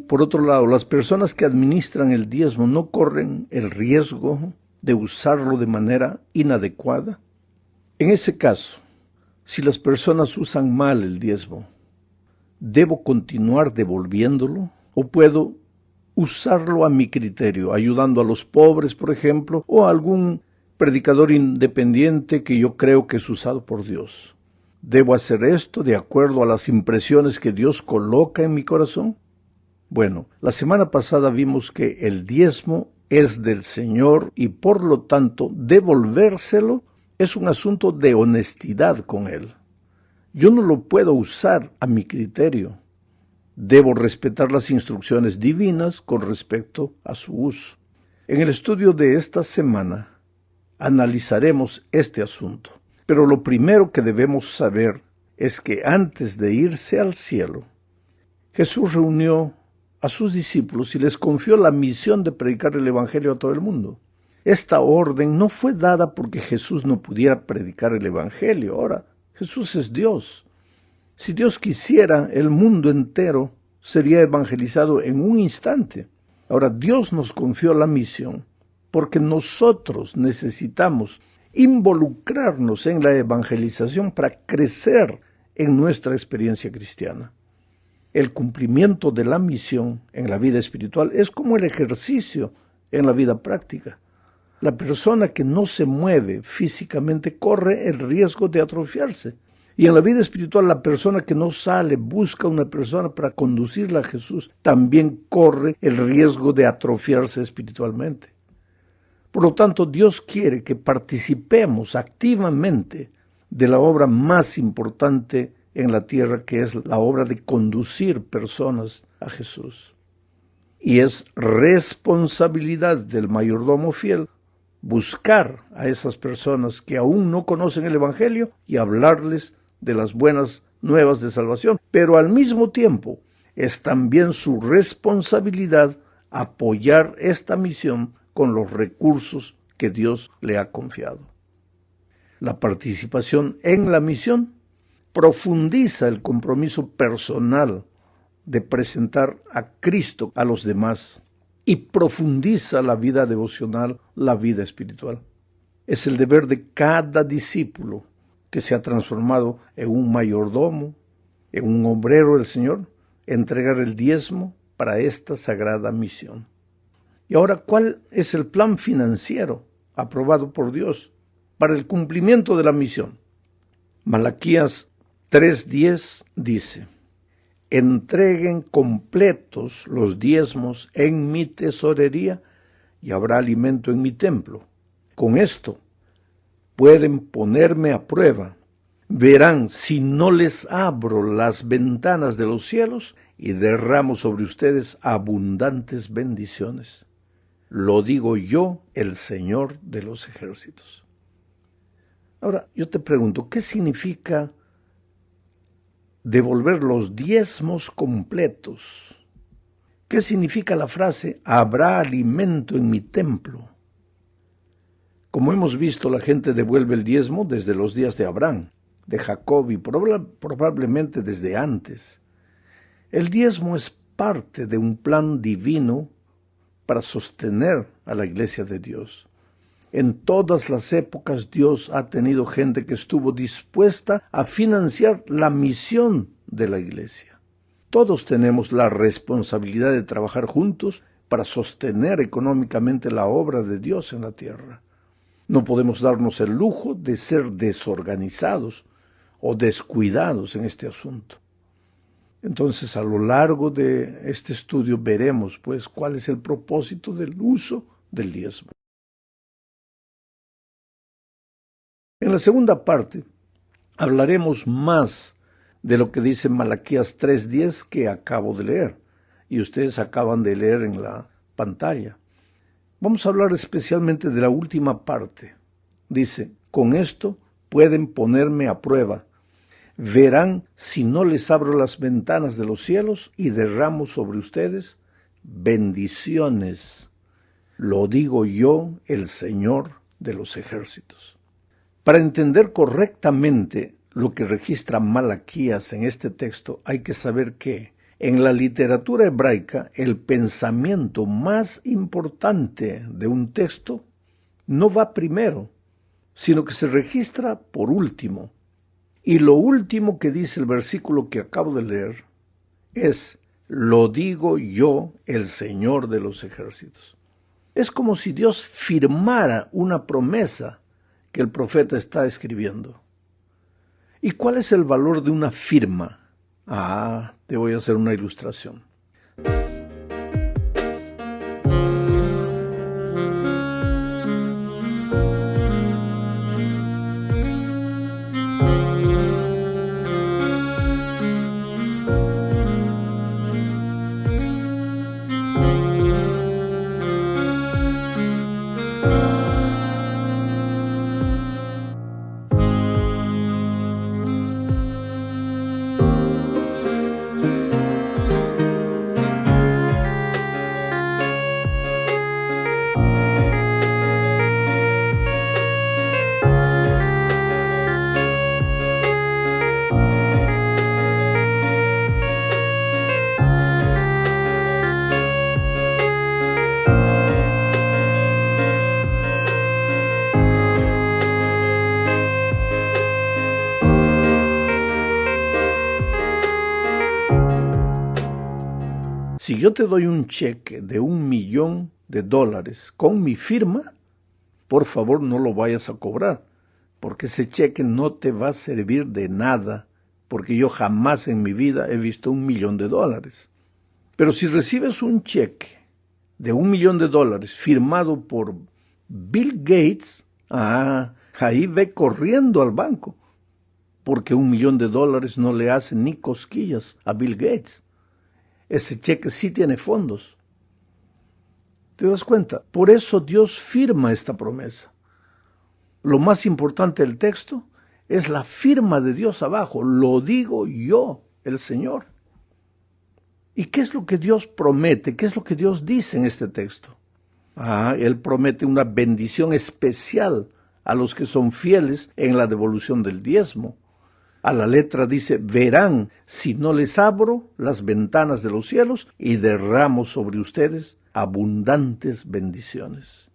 por otro lado, las personas que administran el diezmo no corren el riesgo de usarlo de manera inadecuada. En ese caso, si las personas usan mal el diezmo, ¿debo continuar devolviéndolo o puedo usarlo a mi criterio, ayudando a los pobres, por ejemplo, o a algún predicador independiente que yo creo que es usado por Dios? ¿Debo hacer esto de acuerdo a las impresiones que Dios coloca en mi corazón? Bueno, la semana pasada vimos que el diezmo es del Señor y por lo tanto devolvérselo es un asunto de honestidad con Él. Yo no lo puedo usar a mi criterio. Debo respetar las instrucciones divinas con respecto a su uso. En el estudio de esta semana analizaremos este asunto. Pero lo primero que debemos saber es que antes de irse al cielo, Jesús reunió a sus discípulos y les confió la misión de predicar el Evangelio a todo el mundo. Esta orden no fue dada porque Jesús no pudiera predicar el Evangelio. Ahora, Jesús es Dios. Si Dios quisiera, el mundo entero sería evangelizado en un instante. Ahora, Dios nos confió la misión porque nosotros necesitamos involucrarnos en la evangelización para crecer en nuestra experiencia cristiana. El cumplimiento de la misión en la vida espiritual es como el ejercicio en la vida práctica. La persona que no se mueve físicamente corre el riesgo de atrofiarse. Y en la vida espiritual, la persona que no sale, busca una persona para conducirla a Jesús, también corre el riesgo de atrofiarse espiritualmente. Por lo tanto, Dios quiere que participemos activamente de la obra más importante en la tierra, que es la obra de conducir personas a Jesús. Y es responsabilidad del mayordomo fiel buscar a esas personas que aún no conocen el Evangelio y hablarles de las buenas nuevas de salvación. Pero al mismo tiempo es también su responsabilidad apoyar esta misión con los recursos que Dios le ha confiado. La participación en la misión profundiza el compromiso personal de presentar a Cristo a los demás y profundiza la vida devocional, la vida espiritual. Es el deber de cada discípulo que se ha transformado en un mayordomo, en un obrero del Señor, entregar el diezmo para esta sagrada misión. Y ahora, ¿cuál es el plan financiero aprobado por Dios para el cumplimiento de la misión? Malaquías 3:10 dice: entreguen completos los diezmos en mi tesorería y habrá alimento en mi templo. Con esto pueden ponerme a prueba. Verán si no les abro las ventanas de los cielos y derramo sobre ustedes abundantes bendiciones. Lo digo yo, el Señor de los ejércitos. Ahora, yo te pregunto, ¿qué significa devolver los diezmos completos? ¿Qué significa la frase, habrá alimento en mi templo? Como hemos visto, la gente devuelve el diezmo desde los días de Abraham, de Jacob y probablemente desde antes. El diezmo es parte de un plan divino para sostener a la iglesia de Dios. En todas las épocas Dios ha tenido gente que estuvo dispuesta a financiar la misión de la iglesia. Todos tenemos la responsabilidad de trabajar juntos para sostener económicamente la obra de Dios en la tierra. No podemos darnos el lujo de ser desorganizados o descuidados en este asunto. Entonces, a lo largo de este estudio veremos, pues, cuál es el propósito del uso del diezmo. En la segunda parte, hablaremos más de lo que dice Malaquías 3:10 que acabo de leer, y ustedes acaban de leer en la pantalla. Vamos a hablar especialmente de la última parte. Dice, con esto pueden ponerme a prueba. Verán si no les abro las ventanas de los cielos y derramo sobre ustedes bendiciones. Lo digo yo, el Señor de los ejércitos. Para entender correctamente lo que registra Malaquías en este texto, hay que saber que En la literatura hebraica, el pensamiento más importante de un texto no va primero, sino que se registra por último. Y lo último que dice el versículo que acabo de leer es: lo digo yo, el Señor de los ejércitos. Es como si Dios firmara una promesa que el profeta está escribiendo. ¿Y cuál es el valor de una firma? Te voy a hacer una ilustración. Si yo te doy un cheque de $1,000,000 con mi firma, por favor no lo vayas a cobrar, porque ese cheque no te va a servir de nada, porque yo jamás en mi vida he visto $1,000,000. Pero si recibes un cheque de $1,000,000 firmado por Bill Gates, ahí ve corriendo al banco, porque $1,000,000 no le hace ni cosquillas a Bill Gates. Ese cheque sí tiene fondos. ¿Te das cuenta? Por eso Dios firma esta promesa. Lo más importante del texto es la firma de Dios abajo. Lo digo yo, el Señor. ¿Y qué es lo que Dios promete? ¿Qué es lo que Dios dice en este texto? Él promete una bendición especial a los que son fieles en la devolución del diezmo. A la letra dice: verán si no les abro las ventanas de los cielos y derramo sobre ustedes abundantes bendiciones.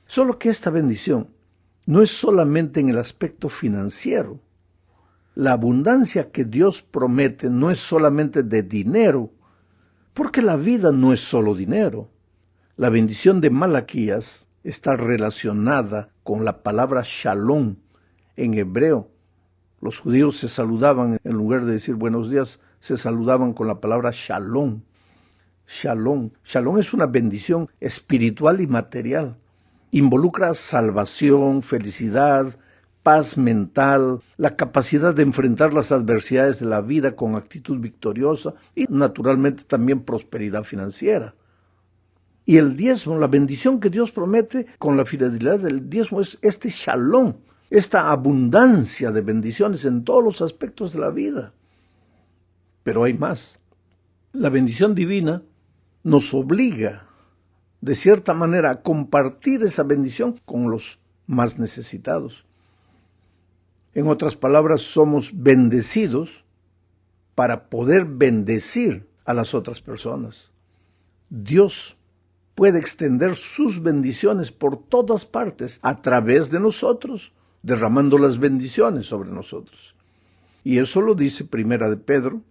Solo que esta bendición no es solamente en el aspecto financiero. La abundancia que Dios promete no es solamente de dinero, porque la vida no es solo dinero. La bendición de Malaquías está relacionada con la palabra shalom en hebreo. Los judíos se saludaban, en lugar de decir buenos días, se saludaban con la palabra shalom. Shalom. Shalom es una bendición espiritual y material. Involucra salvación, felicidad, paz mental, la capacidad de enfrentar las adversidades de la vida con actitud victoriosa y naturalmente también prosperidad financiera. Y el diezmo, la bendición que Dios promete con la fidelidad del diezmo es este shalom, esta abundancia de bendiciones en todos los aspectos de la vida. Pero hay más. La bendición divina nos obliga, de cierta manera, a compartir esa bendición con los más necesitados. En otras palabras, somos bendecidos para poder bendecir a las otras personas. Dios puede extender sus bendiciones por todas partes a través de nosotros, derramando las bendiciones sobre nosotros. Y eso lo dice Primera de Pedro,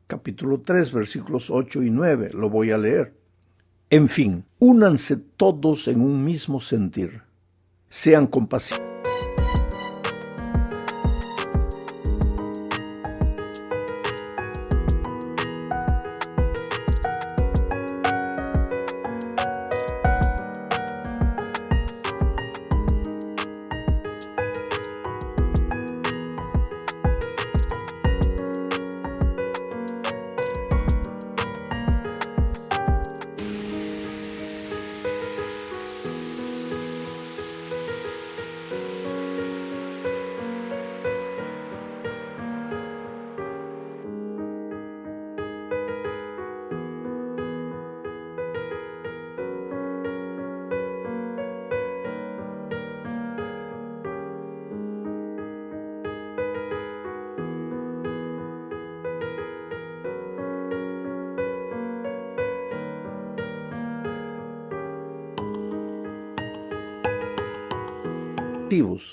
capítulo 3, versículos 8 y 9. Lo voy a leer. En fin, únanse todos en un mismo sentir. Sean compasivos.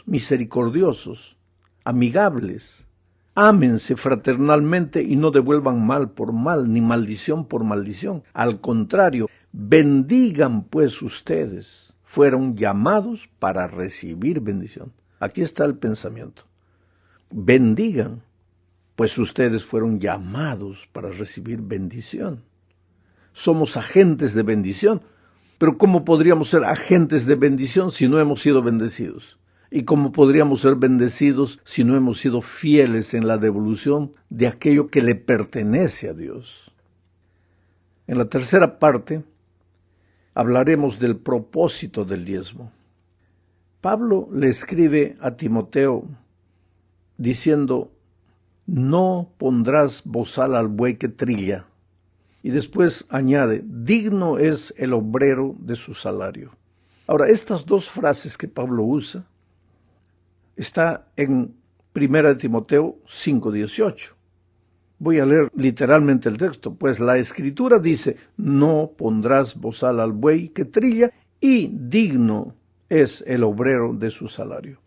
misericordiosos, amigables. Ámense fraternalmente y no devuelvan mal por mal, ni maldición por maldición. Al contrario, bendigan pues ustedes. Fueron llamados para recibir bendición. Aquí está el pensamiento. Bendigan, pues ustedes fueron llamados para recibir bendición. Somos agentes de bendición, pero ¿cómo podríamos ser agentes de bendición si no hemos sido bendecidos? ¿Y cómo podríamos ser bendecidos si no hemos sido fieles en la devolución de aquello que le pertenece a Dios? En la tercera parte hablaremos del propósito del diezmo. Pablo le escribe a Timoteo diciendo: no pondrás bozal al buey que trilla. Y después añade: digno es el obrero de su salario. Ahora, estas dos frases que Pablo usa está en 1 Timoteo 5:18. Voy a leer literalmente el texto, pues la Escritura dice: no pondrás bozal al buey que trilla, y digno es el obrero de su salario.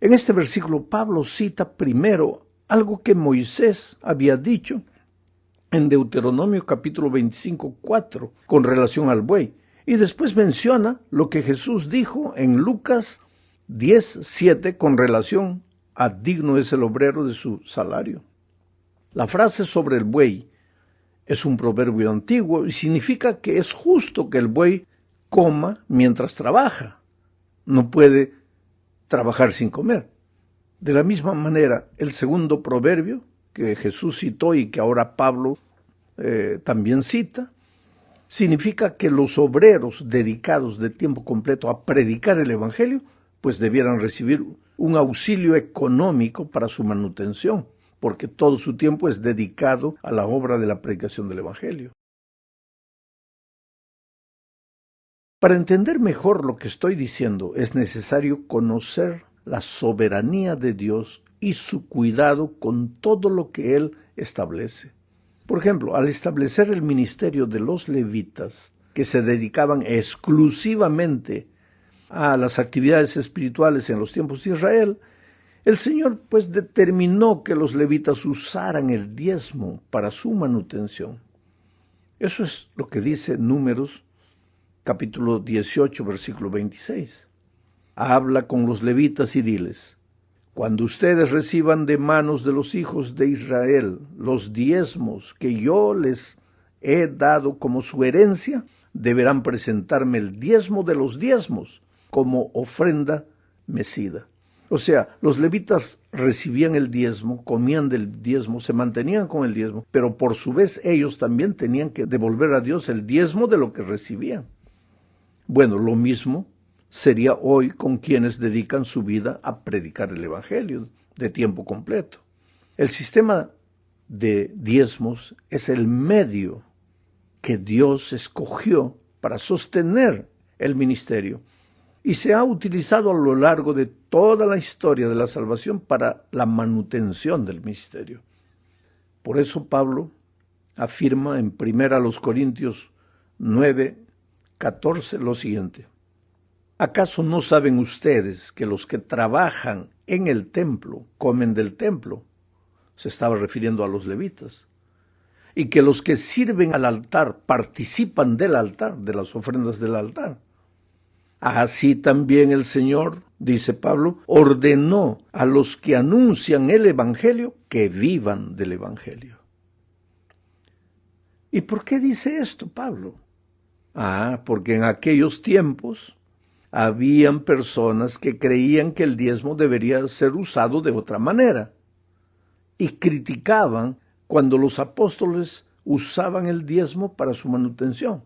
En este versículo, Pablo cita primero algo que Moisés había dicho en Deuteronomio capítulo 25:4 con relación al buey, y después menciona lo que Jesús dijo en Lucas 10:7 con relación a digno es el obrero de su salario. La frase sobre el buey es un proverbio antiguo y significa que es justo que el buey coma mientras trabaja. No puede trabajar sin comer. De la misma manera, el segundo proverbio que Jesús citó y que ahora Pablo también cita, significa que los obreros dedicados de tiempo completo a predicar el Evangelio, pues debieran recibir un auxilio económico para su manutención, porque todo su tiempo es dedicado a la obra de la predicación del Evangelio. Para entender mejor lo que estoy diciendo, es necesario conocer la soberanía de Dios y su cuidado con todo lo que Él establece. Por ejemplo, al establecer el ministerio de los levitas, que se dedicaban exclusivamente a las actividades espirituales en los tiempos de Israel, el Señor pues determinó que los levitas usaran el diezmo para su manutención. Eso es lo que dice Números capítulo 18, versículo 26. Habla con los levitas y diles: cuando ustedes reciban de manos de los hijos de Israel los diezmos que yo les he dado como su herencia, deberán presentarme el diezmo de los diezmos como ofrenda mecida. O sea, los levitas recibían el diezmo, comían del diezmo, se mantenían con el diezmo, pero por su vez ellos también tenían que devolver a Dios el diezmo de lo que recibían. Bueno, lo mismo sería hoy con quienes dedican su vida a predicar el Evangelio de tiempo completo. El sistema de diezmos es el medio que Dios escogió para sostener el ministerio y se ha utilizado a lo largo de toda la historia de la salvación para la manutención del ministerio. Por eso Pablo afirma en 1 Corintios 9:14 lo siguiente: ¿acaso no saben ustedes que los que trabajan en el templo comen del templo? Se estaba refiriendo a los levitas. Y que los que sirven al altar participan del altar, de las ofrendas del altar. Así también el Señor, dice Pablo, ordenó a los que anuncian el Evangelio que vivan del Evangelio. ¿Y por qué dice esto Pablo? Porque en aquellos tiempos habían personas que creían que el diezmo debería ser usado de otra manera y criticaban cuando los apóstoles usaban el diezmo para su manutención.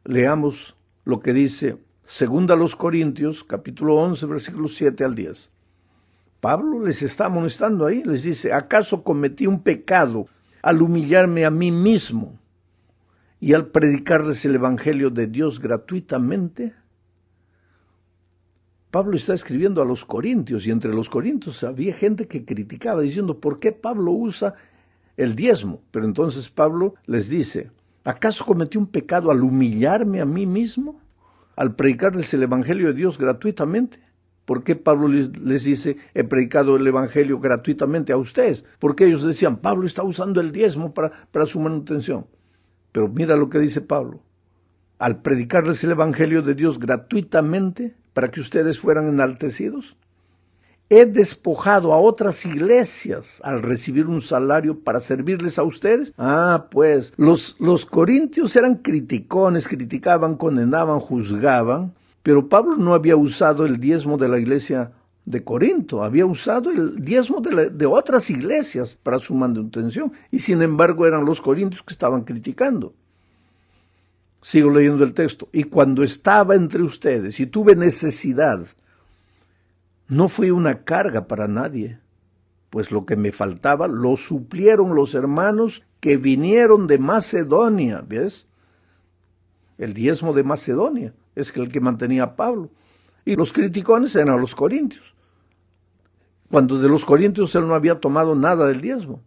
Leamos lo que dice 2 Corintios, capítulo 11, versículos 7 al 10. Pablo les está amonestando ahí, les dice: ¿acaso cometí un pecado al humillarme a mí mismo y al predicarles el Evangelio de Dios gratuitamente? Pablo está escribiendo a los corintios, y entre los corintios había gente que criticaba, diciendo: ¿por qué Pablo usa el diezmo? Pero entonces Pablo les dice: ¿acaso cometí un pecado al humillarme a mí mismo, al predicarles el Evangelio de Dios gratuitamente? ¿Por qué Pablo les dice, he predicado el evangelio gratuitamente a ustedes? Porque ellos decían, Pablo está usando el diezmo para su manutención. Pero mira lo que dice Pablo. Al predicarles el evangelio de Dios gratuitamente, para que ustedes fueran enaltecidos, he despojado a otras iglesias al recibir un salario para servirles a ustedes. Pues los corintios eran criticones, criticaban, condenaban, juzgaban, pero Pablo no había usado el diezmo de la iglesia de Corinto, había usado el diezmo de otras iglesias para su manutención, y sin embargo eran los corintios que estaban criticando. Sigo leyendo el texto. Y cuando estaba entre ustedes y tuve necesidad, no fui una carga para nadie, pues lo que me faltaba lo suplieron los hermanos que vinieron de Macedonia. ¿Ves? El diezmo de Macedonia es el que mantenía a Pablo. Y los criticones eran los corintios. Cuando de los corintios él no había tomado nada del diezmo.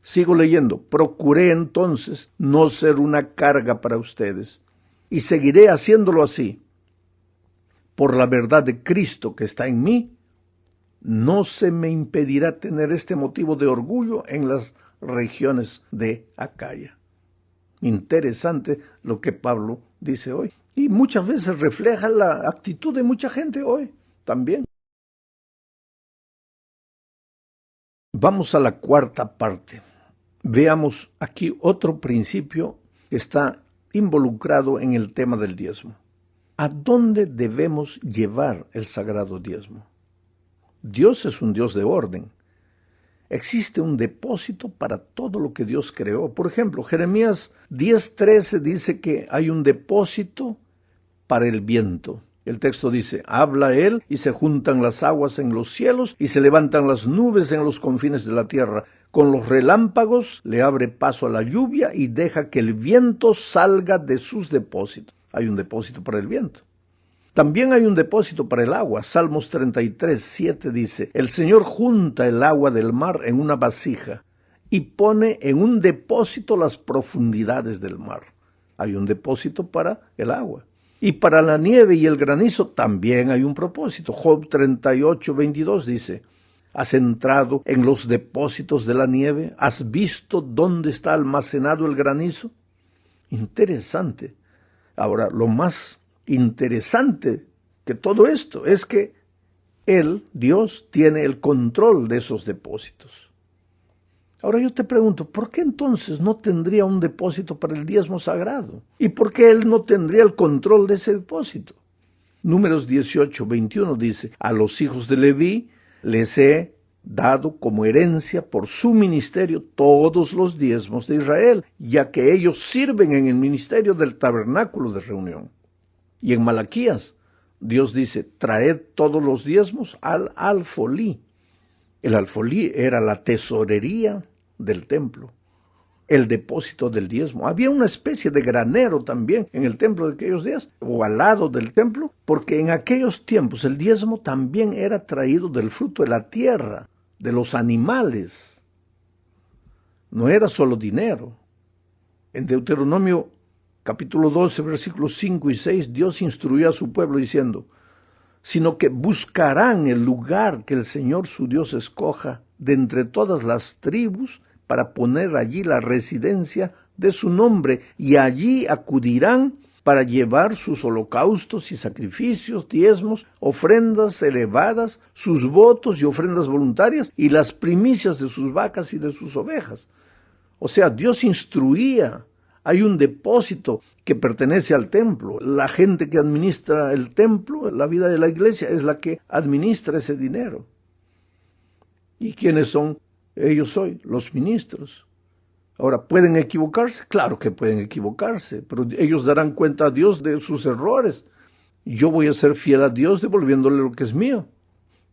Sigo leyendo. Procuré entonces no ser una carga para ustedes, y seguiré haciéndolo así. Por la verdad de Cristo que está en mí, no se me impedirá tener este motivo de orgullo en las regiones de Acaya. Interesante lo que Pablo dice hoy. Y muchas veces refleja la actitud de mucha gente hoy también. Vamos a la cuarta parte. Veamos aquí otro principio que está involucrado en el tema del diezmo. ¿A dónde debemos llevar el sagrado diezmo? Dios es un Dios de orden. Existe un depósito para todo lo que Dios creó. Por ejemplo, Jeremías 10:13 dice que hay un depósito para el viento. El texto dice, habla él y se juntan las aguas en los cielos y se levantan las nubes en los confines de la tierra. Con los relámpagos le abre paso a la lluvia y deja que el viento salga de sus depósitos. Hay un depósito para el viento. También hay un depósito para el agua. Salmos 33:7 dice, el Señor junta el agua del mar en una vasija y pone en un depósito las profundidades del mar. Hay un depósito para el agua. Y para la nieve y el granizo también hay un propósito. Job 38:22 dice, ¿has entrado en los depósitos de la nieve? ¿Has visto dónde está almacenado el granizo? Interesante. Ahora, lo más interesante que todo esto es que Él, Dios, tiene el control de esos depósitos. Ahora yo te pregunto, ¿por qué entonces no tendría un depósito para el diezmo sagrado? ¿Y por qué Él no tendría el control de ese depósito? Números 18:21 dice, a los hijos de Leví les he dado como herencia por su ministerio todos los diezmos de Israel, ya que ellos sirven en el ministerio del tabernáculo de reunión. Y en Malaquías, Dios dice, traed todos los diezmos al alfolí. El alfolí era la tesorería del templo, el depósito del diezmo. Había una especie de granero también en el templo de aquellos días, o al lado del templo, porque en aquellos tiempos el diezmo también era traído del fruto de la tierra, de los animales. No era solo dinero. En Deuteronomio capítulo 12, versículos 5 y 6, Dios instruyó a su pueblo diciendo, sino que buscarán el lugar que el Señor su Dios escoja de entre todas las tribus para poner allí la residencia de su nombre, y allí acudirán para llevar sus holocaustos y sacrificios, diezmos, ofrendas elevadas, sus votos y ofrendas voluntarias, y las primicias de sus vacas y de sus ovejas. O sea, Dios instruía. Hay un depósito que pertenece al templo. La gente que administra el templo, la vida de la iglesia, es la que administra ese dinero. ¿Y quiénes son ellos hoy? Los ministros. Ahora, ¿pueden equivocarse? Claro que pueden equivocarse, pero ellos darán cuenta a Dios de sus errores. Yo voy a ser fiel a Dios devolviéndole lo que es mío.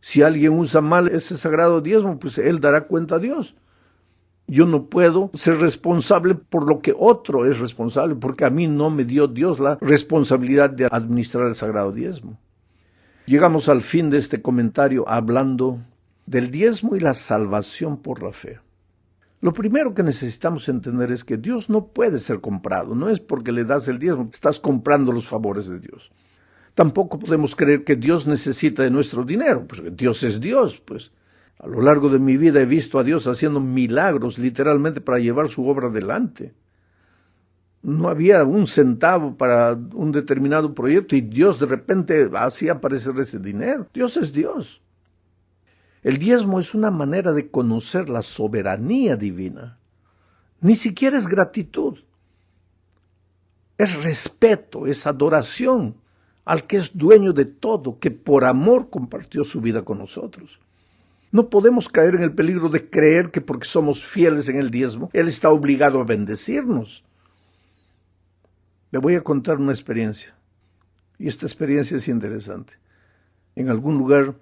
Si alguien usa mal ese sagrado diezmo, pues él dará cuenta a Dios. Yo no puedo ser responsable por lo que otro es responsable, porque a mí no me dio Dios la responsabilidad de administrar el sagrado diezmo. Llegamos al fin de este comentario hablando del diezmo y la salvación por la fe. Lo primero que necesitamos entender es que Dios no puede ser comprado. No es porque le das el diezmo, estás comprando los favores de Dios. Tampoco podemos creer que Dios necesita de nuestro dinero, pues Dios es Dios, pues. A lo largo de mi vida he visto a Dios haciendo milagros, literalmente, para llevar su obra adelante. No había un centavo para un determinado proyecto y Dios de repente hacía aparecer ese dinero. Dios es Dios. El diezmo es una manera de conocer la soberanía divina. Ni siquiera es gratitud. Es respeto, es adoración al que es dueño de todo, que por amor compartió su vida con nosotros. No podemos caer en el peligro de creer que porque somos fieles en el diezmo, Él está obligado a bendecirnos. Le voy a contar una experiencia, y esta experiencia es interesante. En algún lugar,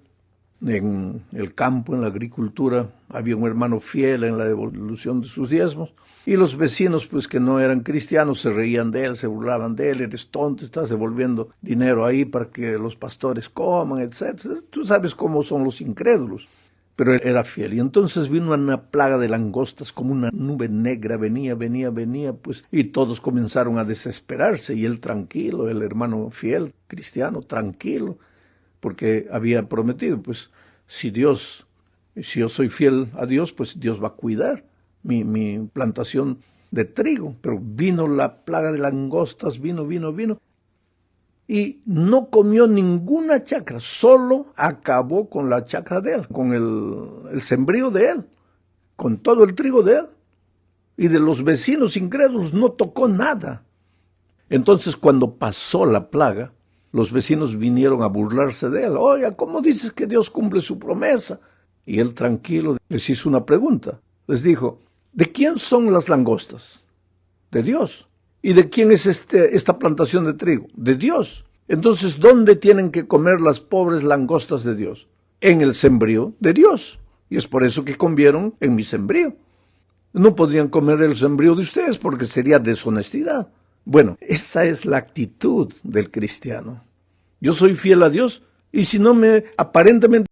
en el campo, en la agricultura, había un hermano fiel en la devolución de sus diezmos, y los vecinos, pues que no eran cristianos, se reían de él, se burlaban de él: eres tonto, estás devolviendo dinero ahí para que los pastores coman, etc. Tú sabes cómo son los incrédulos. Pero él era fiel. Y entonces vino una plaga de langostas, como una nube negra, venía, pues, y todos comenzaron a desesperarse, y él tranquilo, el hermano fiel, cristiano, tranquilo, porque había prometido, pues, si yo soy fiel a Dios, pues Dios va a cuidar mi plantación de trigo. Pero vino la plaga de langostas, vino, y no comió ninguna chacra, solo acabó con la chacra de él, con el sembrío de él, con todo el trigo de él. Y de los vecinos incrédulos no tocó nada. Entonces, cuando pasó la plaga, los vecinos vinieron a burlarse de él. Oiga, ¿cómo dices que Dios cumple su promesa? Y él, tranquilo, les hizo una pregunta. Les dijo: ¿de quién son las langostas? De Dios. ¿Y de quién es esta plantación de trigo? De Dios. Entonces, ¿dónde tienen que comer las pobres langostas de Dios? En el sembrío de Dios. Y es por eso que comieron en mi sembrío. No podrían comer el sembrío de ustedes porque sería deshonestidad. Bueno, esa es la actitud del cristiano. Yo soy fiel a Dios, y si no aparentemente